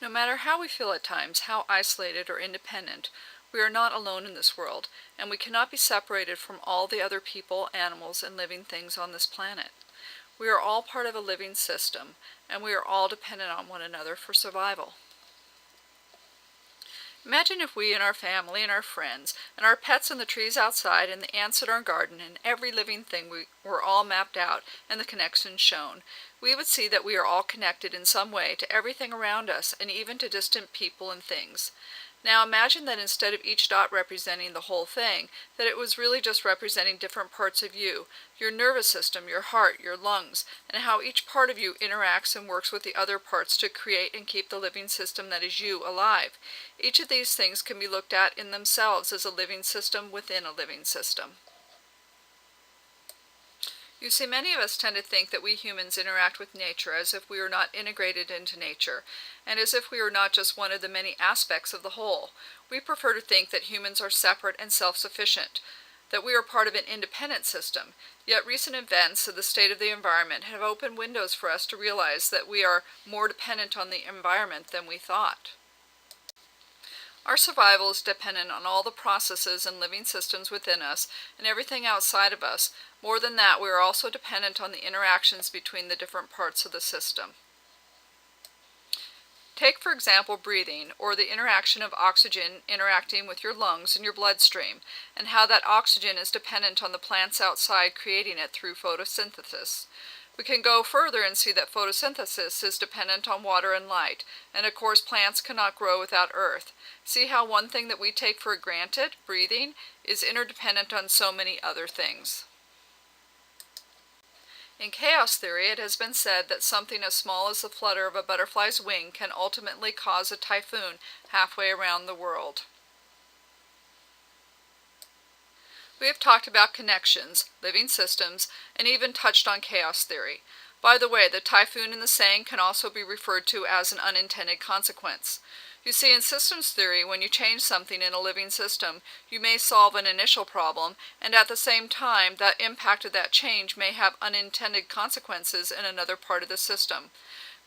No matter how we feel at times, how isolated or independent, we are not alone in this world, and we cannot be separated from all the other people, animals, and living things on this planet. We are all part of a living system, and we are all dependent on one another for survival. Imagine if we and our family and our friends and our pets and the trees outside and the ants in our garden and every living thing were all mapped out and the connections shown. We would see that we are all connected in some way to everything around us and even to distant people and things. Now imagine that instead of each dot representing the whole thing, that it was really just representing different parts of you, your nervous system, your heart, your lungs, and how each part of you interacts and works with the other parts to create and keep the living system that is you alive. Each of these things can be looked at in themselves as a living system within a living system. You see, many of us tend to think that we humans interact with nature as if we are not integrated into nature, and as if we are not just one of the many aspects of the whole. We prefer to think that humans are separate and self-sufficient, that we are part of an independent system. Yet recent events of the state of the environment have opened windows for us to realize that we are more dependent on the environment than we thought. Our survival is dependent on all the processes and living systems within us and everything outside of us. More than that, we are also dependent on the interactions between the different parts of the system. Take, for example, breathing, or the interaction of oxygen interacting with your lungs and your bloodstream, and how that oxygen is dependent on the plants outside creating it through photosynthesis. We can go further and see that photosynthesis is dependent on water and light, and of course plants cannot grow without earth. See how one thing that we take for granted, breathing, is interdependent on so many other things. In chaos theory, it has been said that something as small as the flutter of a butterfly's wing can ultimately cause a typhoon halfway around the world. We have talked about connections, living systems, and even touched on chaos theory. By the way, the typhoon in the saying can also be referred to as an unintended consequence. You see, in systems theory, when you change something in a living system, you may solve an initial problem, and at the same time, that impact of that change may have unintended consequences in another part of the system.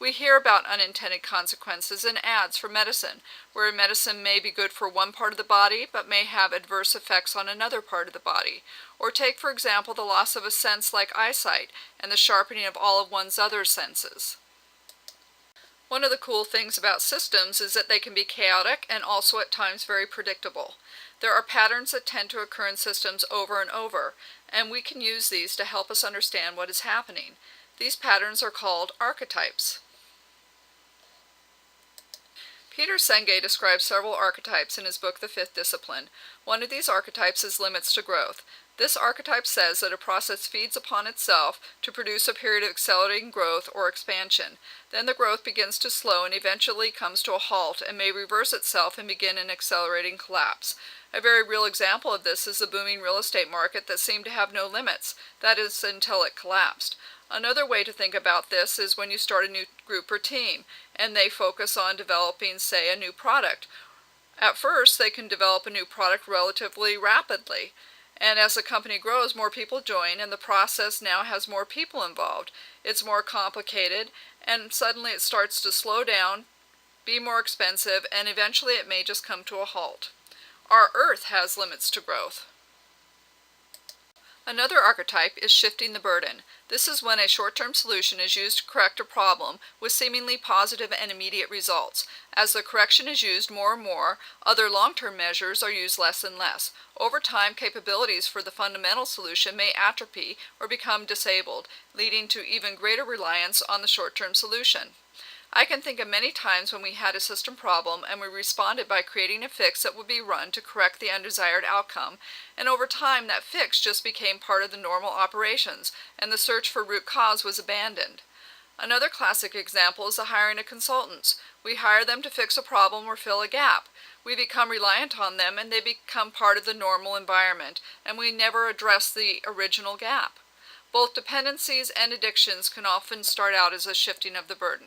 We hear about unintended consequences in ads for medicine, where medicine may be good for one part of the body, but may have adverse effects on another part of the body. Or take, for example, the loss of a sense like eyesight, and the sharpening of all of one's other senses. One of the cool things about systems is that they can be chaotic and also at times very predictable. There are patterns that tend to occur in systems over and over, and we can use these to help us understand what is happening. These patterns are called archetypes. Peter Senge describes several archetypes in his book, The Fifth Discipline. One of these archetypes is limits to growth. This archetype says that a process feeds upon itself to produce a period of accelerating growth or expansion. Then the growth begins to slow and eventually comes to a halt and may reverse itself and begin an accelerating collapse. A very real example of this is the booming real estate market that seemed to have no limits, that is, until it collapsed. Another way to think about this is when you start a new group or team, and they focus on developing, say, a new product. At first, they can develop a new product relatively rapidly. And as the company grows, more people join, and the process now has more people involved. It's more complicated, and suddenly it starts to slow down, be more expensive, and eventually it may just come to a halt. Our Earth has limits to growth. Another archetype is shifting the burden. This is when a short-term solution is used to correct a problem with seemingly positive and immediate results. As the correction is used more and more, other long-term measures are used less and less. Over time, capabilities for the fundamental solution may atrophy or become disabled, leading to even greater reliance on the short-term solution. I can think of many times when we had a system problem and we responded by creating a fix that would be run to correct the undesired outcome, and over time that fix just became part of the normal operations, and the search for root cause was abandoned. Another classic example is the hiring of consultants. We hire them to fix a problem or fill a gap. We become reliant on them and they become part of the normal environment, and we never address the original gap. Both dependencies and addictions can often start out as a shifting of the burden.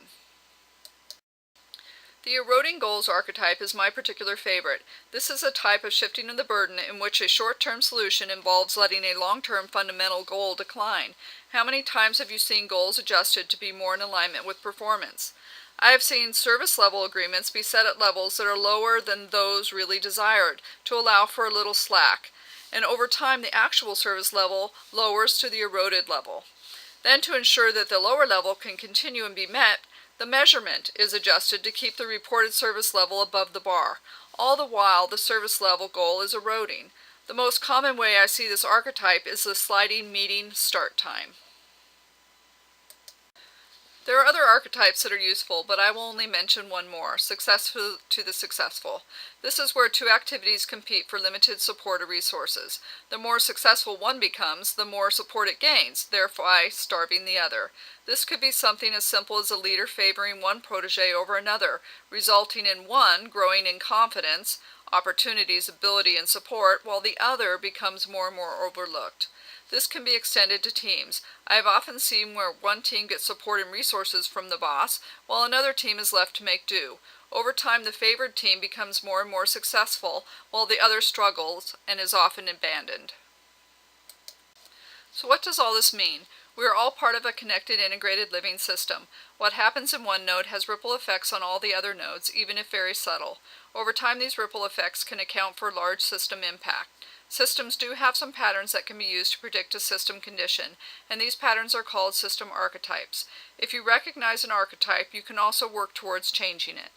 The eroding goals archetype is my particular favorite. This is a type of shifting of the burden in which a short-term solution involves letting a long-term fundamental goal decline. How many times have you seen goals adjusted to be more in alignment with performance? I have seen service level agreements be set at levels that are lower than those really desired to allow for a little slack, and over time the actual service level lowers to the eroded level. Then, to ensure that the lower level can continue and be met, the measurement is adjusted to keep the reported service level above the bar. All the while, the service level goal is eroding. The most common way I see this archetype is the sliding meeting start time. There are other archetypes that are useful, but I will only mention one more: successful to the successful. This is where two activities compete for limited support or resources. The more successful one becomes, the more support it gains, thereby starving the other. This could be something as simple as a leader favoring one protege over another, resulting in one growing in confidence, opportunities, ability, and support, while the other becomes more and more overlooked. This can be extended to teams. I have often seen where one team gets support and resources from the boss, while another team is left to make do. Over time, the favored team becomes more and more successful, while the other struggles and is often abandoned. So what does all this mean? We are all part of a connected, integrated living system. What happens in one node has ripple effects on all the other nodes, even if very subtle. Over time, these ripple effects can account for large system impact. Systems do have some patterns that can be used to predict a system condition, and these patterns are called system archetypes. If you recognize an archetype, you can also work towards changing it.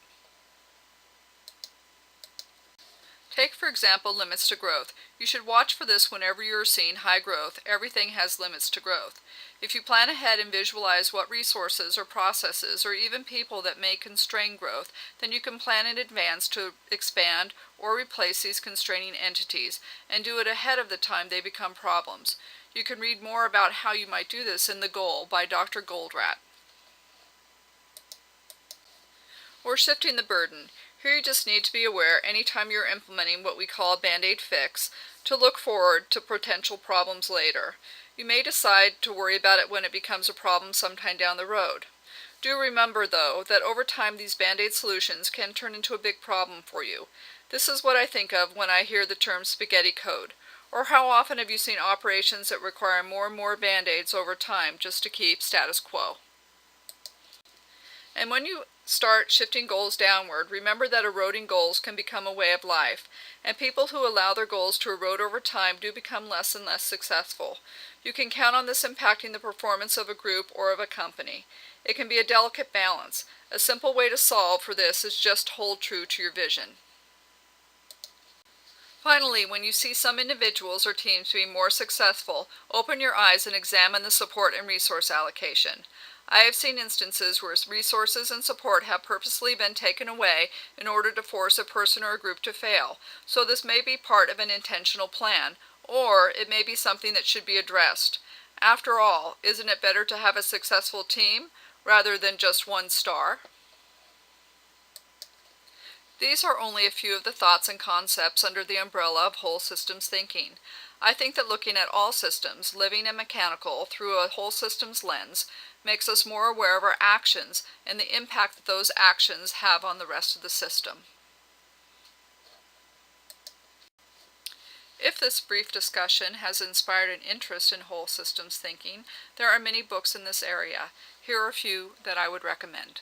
Take, for example, limits to growth. You should watch for this whenever you are seeing high growth. Everything has limits to growth. If you plan ahead and visualize what resources or processes or even people that may constrain growth, then you can plan in advance to expand or replace these constraining entities, and do it ahead of the time they become problems. You can read more about how you might do this in The Goal by Dr. Goldratt. Or shifting the burden. Here you just need to be aware anytime you're implementing what we call a Band-Aid fix to look forward to potential problems later. You may decide to worry about it when it becomes a problem sometime down the road. Do remember, though, that over time these Band-Aid solutions can turn into a big problem for you. This is what I think of when I hear the term spaghetti code. Or how often have you seen operations that require more and more Band-Aids over time just to keep status quo? And when you start shifting goals downward, remember that eroding goals can become a way of life, and people who allow their goals to erode over time do become less and less successful. You can count on this impacting the performance of a group or of a company. It can be a delicate balance. A simple way to solve for this is just hold true to your vision. Finally, when you see some individuals or teams being more successful, open your eyes and examine the support and resource allocation. I have seen instances where resources and support have purposely been taken away in order to force a person or a group to fail, so this may be part of an intentional plan, or it may be something that should be addressed. After all, isn't it better to have a successful team rather than just one star? These are only a few of the thoughts and concepts under the umbrella of whole systems thinking. I think that looking at all systems, living and mechanical, through a whole systems lens makes us more aware of our actions and the impact that those actions have on the rest of the system. If this brief discussion has inspired an interest in whole systems thinking, there are many books in this area. Here are a few that I would recommend.